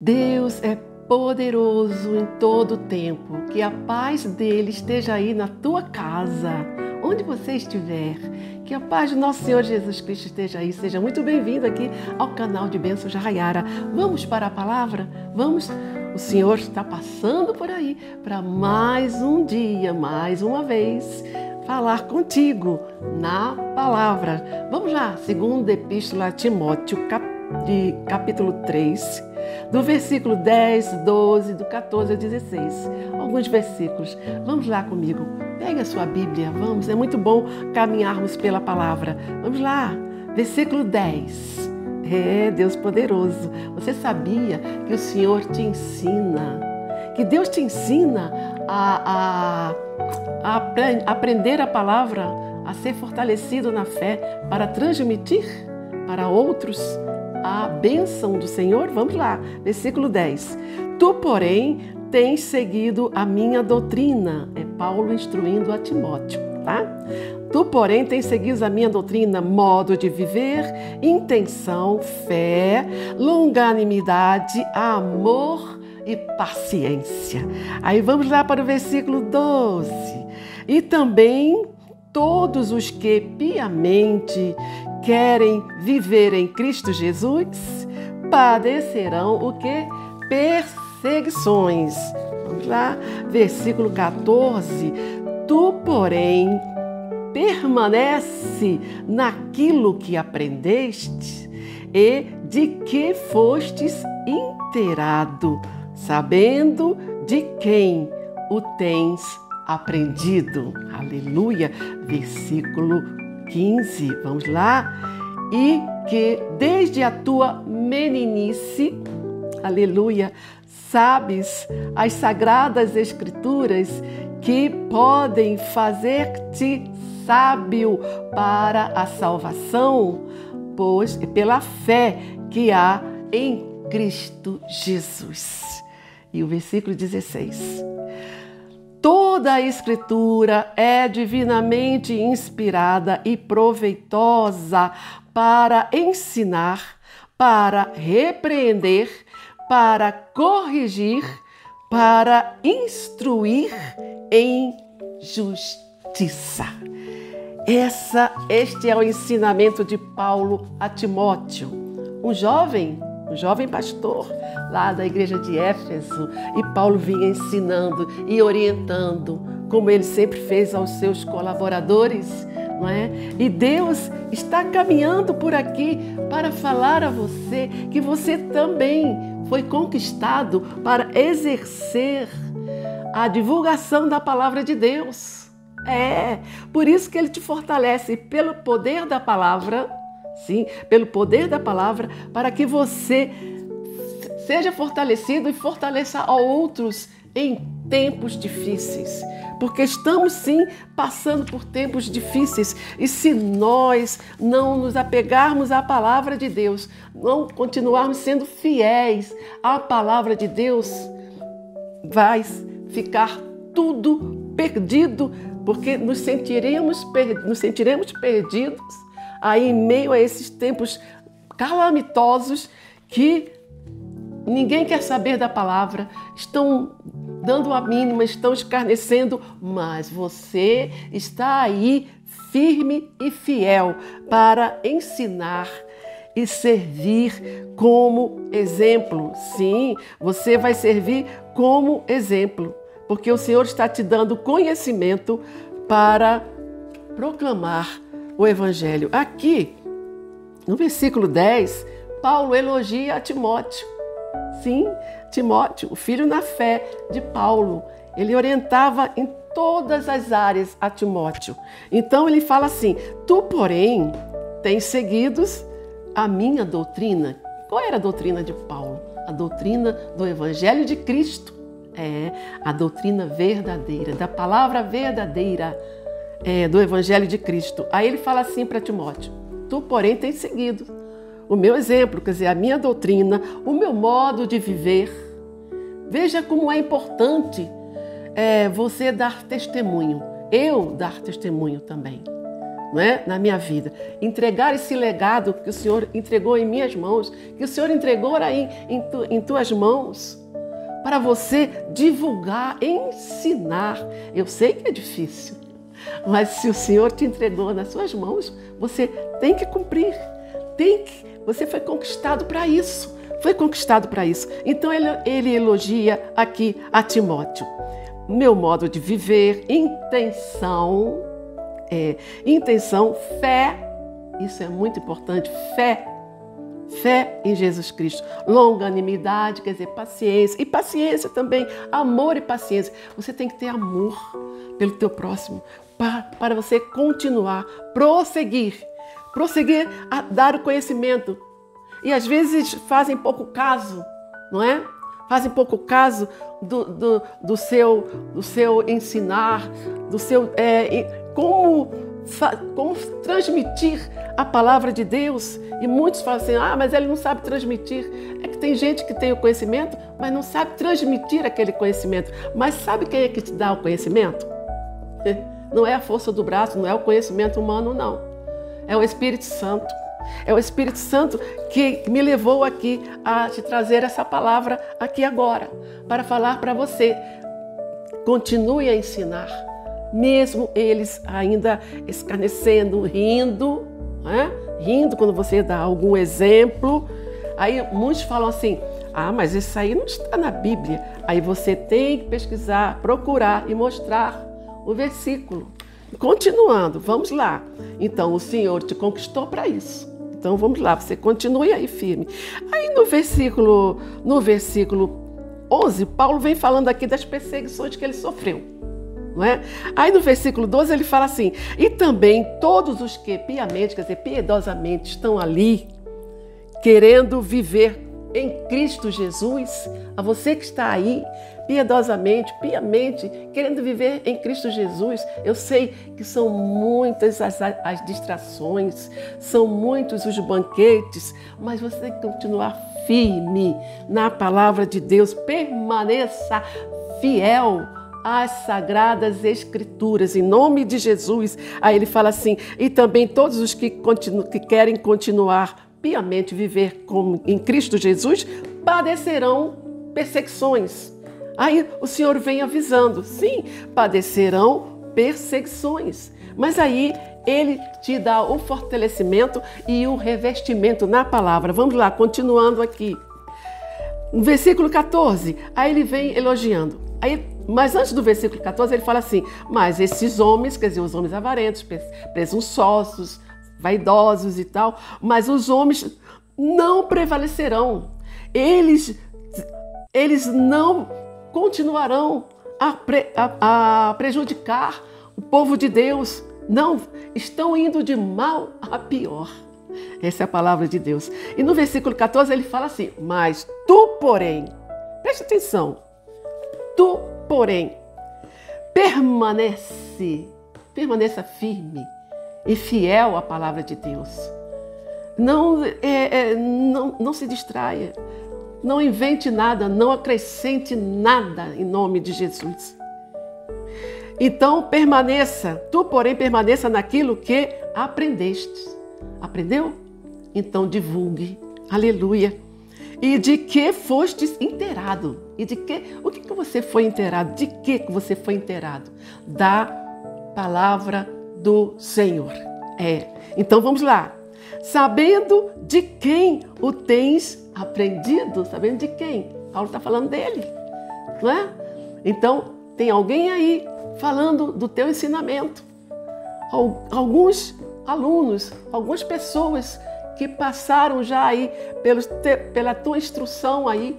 Deus é poderoso em todo o tempo. Que a paz dele esteja aí na tua casa, onde você estiver. Que a paz do nosso Senhor Jesus Cristo esteja aí. Seja muito bem-vindo aqui ao canal de Bênçãos Raiara. Vamos para a palavra? Vamos? O Senhor está passando por aí para mais um dia, mais uma vez, falar contigo na palavra. Vamos lá, segunda epístola a Timóteo, capítulo 3, do versículo 10, 12, do 14 a 16. Alguns versículos. Vamos lá comigo. Pegue a sua Bíblia, vamos. É muito bom caminharmos pela palavra. Vamos lá. Versículo 10. Deus poderoso. Você sabia que o Senhor te ensina, que Deus te ensina a aprender a palavra, a ser fortalecido na fé, para transmitir para outros a bênção do Senhor? Vamos lá, versículo 10. Tu, porém, tens seguido a minha doutrina. É Paulo instruindo a Timóteo, tá? Tu, porém, tens seguido a minha doutrina, modo de viver, intenção, fé, longanimidade, amor e paciência. Aí vamos lá para o versículo 12. E também todos os que piamente querem viver em Cristo Jesus padecerão o quê? Perseguições. Vamos lá, versículo 14. Tu, porém, permanece naquilo que aprendeste e de que fostes inteirado, sabendo de quem o tens aprendido. Aleluia. Versículo 15. Vamos lá. E que desde a tua meninice, aleluia, sabes as sagradas escrituras que podem fazer-te sábio para a salvação, pois pela fé que há em Cristo Jesus. E o versículo 16. Toda a Escritura é divinamente inspirada e proveitosa para ensinar, para repreender, para corrigir, para instruir em justiça. Este é o ensinamento de Paulo a Timóteo, um jovem pastor lá da igreja de Éfeso, e Paulo vinha ensinando e orientando, como ele sempre fez aos seus colaboradores, não é? E Deus está caminhando por aqui para falar a você que você também foi conquistado para exercer a divulgação da palavra de Deus. Por isso que ele te fortalece pelo poder da palavra. Sim, pelo poder da palavra, para que você seja fortalecido e fortaleça a outros em tempos difíceis. Porque estamos sim passando por tempos difíceis, e se nós não nos apegarmos à palavra de Deus, não continuarmos sendo fiéis à palavra de Deus, vai ficar tudo perdido, porque nos sentiremos perdidos aí em meio a esses tempos calamitosos que ninguém quer saber da palavra, estão dando a mínima, estão escarnecendo, mas você está aí firme e fiel para ensinar e servir como exemplo. Sim, você vai servir como exemplo, porque o Senhor está te dando conhecimento para proclamar o Evangelho. Aqui, no versículo 10, Paulo elogia a Timóteo. Sim, Timóteo, o filho na fé de Paulo. Ele orientava em todas as áreas a Timóteo. Então ele fala assim: tu, porém, tens seguido a minha doutrina. Qual era a doutrina de Paulo? A doutrina do Evangelho de Cristo. A doutrina verdadeira, da palavra verdadeira, do Evangelho de Cristo. Aí ele fala assim para Timóteo: tu, porém, tens seguido o meu exemplo, quer dizer, a minha doutrina, o meu modo de viver. Veja como é importante você dar testemunho, eu dar testemunho também não é? Na minha vida. Entregar esse legado que o Senhor entregou em minhas mãos, que o Senhor entregou aí em tuas mãos, para você divulgar, ensinar. Eu sei que é difícil, mas se o Senhor te entregou nas suas mãos, você tem que cumprir. Você foi conquistado para isso. Foi conquistado para isso. Então ele elogia aqui a Timóteo. Meu modo de viver, intenção, fé, isso é muito importante, fé em Jesus Cristo, longanimidade, quer dizer, paciência, e paciência também, amor e paciência. Você tem que ter amor pelo teu próximo, para você continuar, prosseguir a dar o conhecimento. E às vezes fazem pouco caso, não é? Fazem pouco caso do seu ensinar, do seu como transmitir a palavra de Deus. E muitos falam assim, mas ele não sabe transmitir. É que tem gente que tem o conhecimento, mas não sabe transmitir aquele conhecimento. Mas sabe quem é que te dá o conhecimento? Não é a força do braço, não é o conhecimento humano, não. É o Espírito Santo. É o Espírito Santo que me levou aqui a te trazer essa palavra aqui agora, para falar para você. Continue a ensinar, mesmo eles ainda escarnecendo, rindo, né? Rindo quando você dá algum exemplo. Aí muitos falam assim, mas isso aí não está na Bíblia. Aí você tem que pesquisar, procurar e mostrar o versículo. Continuando, vamos lá. Então, o Senhor te conquistou para isso. Então, vamos lá, você continue aí firme. Aí no versículo 11, Paulo vem falando aqui das perseguições que ele sofreu. Não é? Aí no versículo 12 ele fala assim, e também todos os que piamente, quer dizer, piedosamente estão ali, querendo viver em Cristo Jesus, a você que está aí, piedosamente, piamente, querendo viver em Cristo Jesus. Eu sei que são muitas as distrações, são muitos os banquetes, mas você tem que continuar firme na palavra de Deus, permaneça fiel às Sagradas Escrituras, em nome de Jesus. Aí ele fala assim, e também todos os que querem continuar piamente viver em Cristo Jesus, padecerão perseguições. Aí o Senhor vem avisando, sim, padecerão perseguições. Mas aí ele te dá o fortalecimento e o revestimento na palavra. Vamos lá, continuando aqui. No versículo 14, aí ele vem elogiando. Mas antes do versículo 14, ele fala assim, mas esses homens, quer dizer, os homens avarentos, presunçosos, vaidosos e tal, mas os homens não prevalecerão. Eles não continuarão a prejudicar o povo de Deus. Não, estão indo de mal a pior. Essa é a palavra de Deus. E no versículo 14 ele fala assim, mas tu, porém, preste atenção, tu, porém, permaneça firme e fiel à palavra de Deus. Não se distraia, não invente nada, não acrescente nada em nome de Jesus. Então tu, porém, permaneça naquilo que aprendeste. Aprendeu? Então divulgue, aleluia. E de que fostes inteirado? E de que? O que você foi inteirado? De que você foi inteirado? Da palavra do Senhor. Então vamos lá. Sabendo de quem o tens aprendido? Sabendo de quem? Paulo está falando dele, não é? Então tem alguém aí falando do teu ensinamento. Alguns alunos, algumas pessoas que passaram já aí pela tua instrução aí.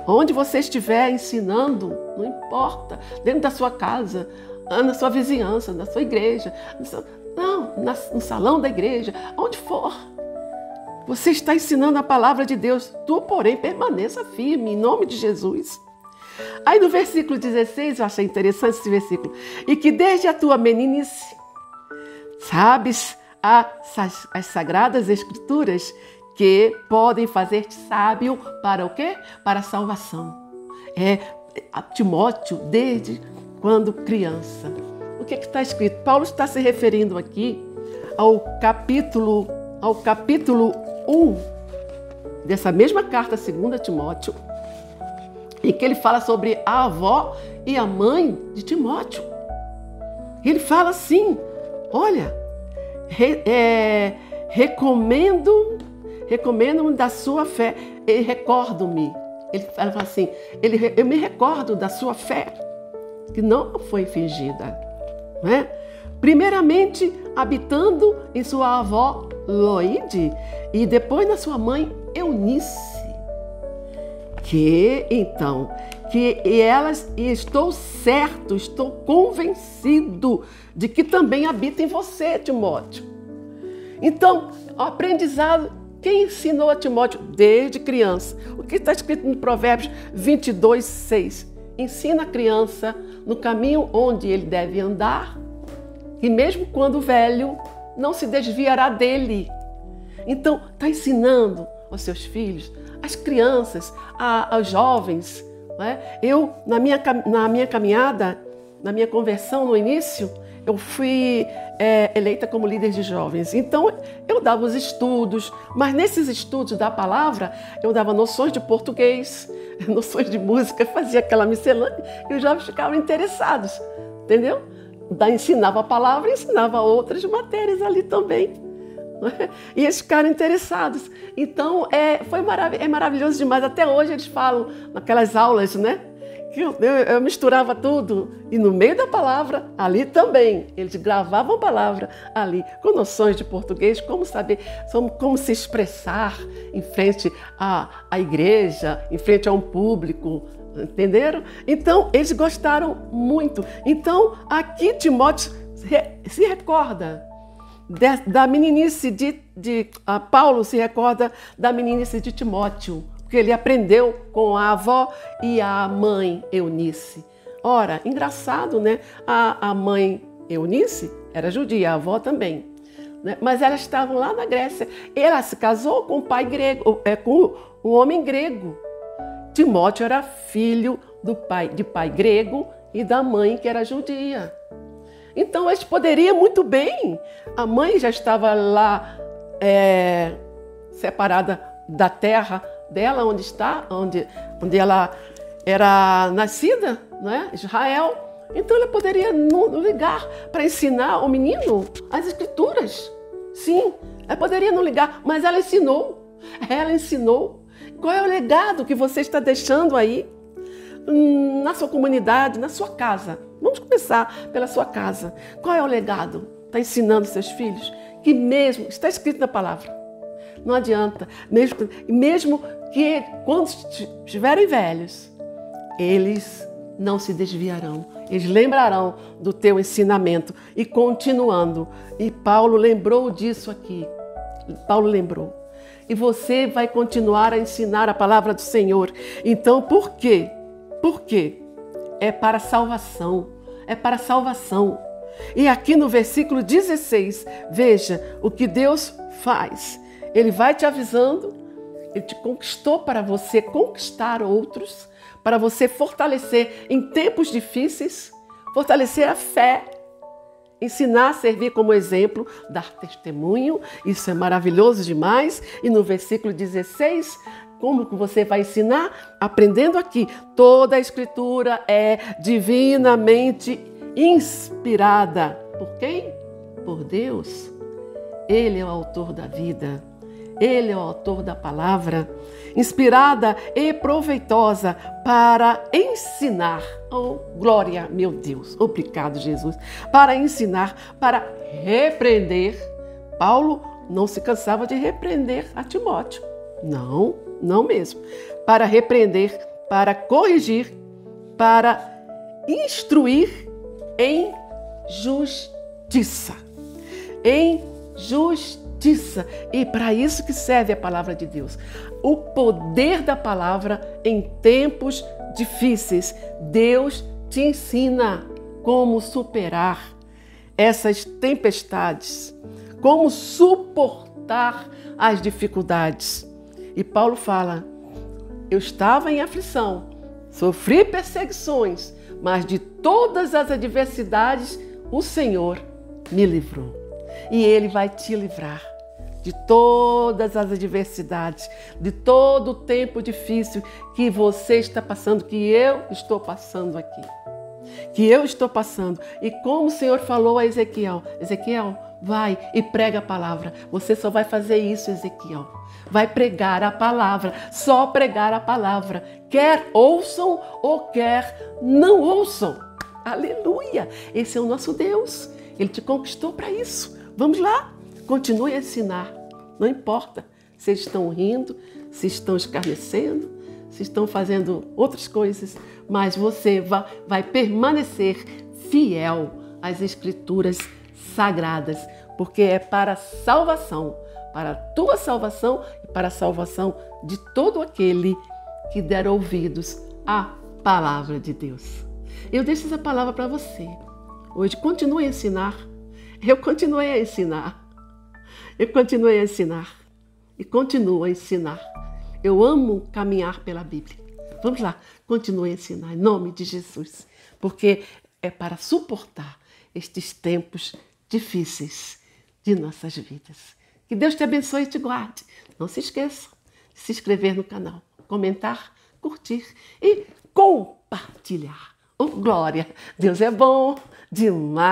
Onde você estiver ensinando, não importa, dentro da sua casa, na sua vizinhança, na sua igreja, no salão da igreja, onde for. Você está ensinando a palavra de Deus. Tu, porém, permaneça firme, em nome de Jesus. Aí no versículo 16, eu achei interessante esse versículo. E que desde a tua meninice, sabes as Sagradas Escrituras que podem fazer-te sábio para o quê? Para a salvação. Timóteo, desde quando criança. o que está escrito? Paulo está se referindo aqui ao capítulo 1 dessa mesma carta, 2 Timóteo, em que ele fala sobre a avó e a mãe de Timóteo. Ele fala assim, olha, recomendo-me da sua fé e recordo-me. Ele fala assim, eu me recordo da sua fé, que não foi fingida, não é? Primeiramente, habitando em sua avó Loide e depois na sua mãe Eunice, que elas, e estou certo, estou convencido de que também habita em você, Timóteo. Então, o aprendizado, quem ensinou a Timóteo desde criança? O que está escrito no Provérbios 22:6? Ensina a criança no caminho onde ele deve andar, e mesmo quando velho, não se desviará dele. Então, está ensinando aos seus filhos, às crianças, aos jovens. Não é? Eu, na minha caminhada, na minha conversão no início, eu fui eleita como líder de jovens. Então, eu dava os estudos, mas nesses estudos da palavra, eu dava noções de português, noções de música, fazia aquela miscelânea e os jovens ficavam interessados, entendeu? Ensinava a palavra e ensinava outras matérias ali também. E eles ficaram interessados. Então, é maravilhoso demais. Até hoje eles falam naquelas aulas, né? Que eu misturava tudo. E no meio da palavra, ali também. Eles gravavam a palavra ali, com noções de português, como saber, como se expressar em frente à igreja, em frente a um público. Entenderam? Então, eles gostaram muito. Então, aqui Timóteo se recorda da meninice Paulo se recorda da meninice de Timóteo, porque ele aprendeu com a avó e a mãe Eunice. Ora, engraçado, né? A mãe Eunice era judia, a avó também, né? Mas elas estavam lá na Grécia. Ela se casou com com um homem grego. Timóteo era filho de pai grego e da mãe que era judia. Então, eles poderiam muito bem. A mãe já estava lá separada da terra dela, onde ela era nascida, né? Israel. Então, ela poderia não ligar para ensinar o menino as escrituras. Sim, ela poderia não ligar, mas ela ensinou. Ela ensinou. Qual é o legado que você está deixando aí na sua comunidade, na sua casa? Vamos começar pela sua casa. Qual é o legado? Está ensinando seus filhos? Que mesmo, está escrito na palavra, não adianta, mesmo que quando estiverem velhos, eles não se desviarão. Eles lembrarão do teu ensinamento e continuando. E Paulo lembrou disso aqui. Paulo lembrou. E você vai continuar a ensinar a palavra do Senhor. Então, por quê? Por quê? É para salvação. É para salvação. E aqui no versículo 16, veja o que Deus faz. Ele vai te avisando, Ele te conquistou para você conquistar outros, para você fortalecer em tempos difíceis, fortalecer a fé, ensinar a servir como exemplo, dar testemunho. Isso é maravilhoso demais. E no versículo 16, como que você vai ensinar? Aprendendo aqui, toda a Escritura é divinamente inspirada. Por quem? Por Deus. Ele é o autor da vida. Ele é o autor da palavra, inspirada e proveitosa para ensinar. Oh, glória, meu Deus, obrigado, Jesus. Para ensinar, para repreender. Paulo não se cansava de repreender a Timóteo. Não, não mesmo. Para repreender, para corrigir, para instruir em justiça. Em justiça. E para isso que serve a palavra de Deus. O poder da palavra em tempos difíceis. Deus te ensina como superar essas tempestades, como suportar as dificuldades. E Paulo fala: eu estava em aflição, sofri perseguições, mas de todas as adversidades o Senhor me livrou. E Ele vai te livrar de todas as adversidades, de todo o tempo difícil que você está passando, que eu estou passando aqui. Que eu estou passando. E como o Senhor falou a Ezequiel, Ezequiel, vai e prega a palavra. Você só vai fazer isso, Ezequiel. Vai pregar a palavra, só pregar a palavra. Quer ouçam ou quer não ouçam. Aleluia! Esse é o nosso Deus. Ele te conquistou para isso. Vamos lá, continue a ensinar. Não importa se estão rindo, se estão escarnecendo, se estão fazendo outras coisas, mas você vai permanecer fiel às Escrituras sagradas, porque é para a salvação, para a tua salvação e para a salvação de todo aquele que der ouvidos à palavra de Deus. Eu deixo essa palavra para você. Hoje continue a ensinar. Eu continuei a ensinar. Eu continuei a ensinar. E continuo a ensinar. Eu amo caminhar pela Bíblia. Vamos lá, continue a ensinar em nome de Jesus. Porque é para suportar estes tempos difíceis de nossas vidas. Que Deus te abençoe e te guarde. Não se esqueça de se inscrever no canal, comentar, curtir e compartilhar. Oh, glória! Deus é bom demais!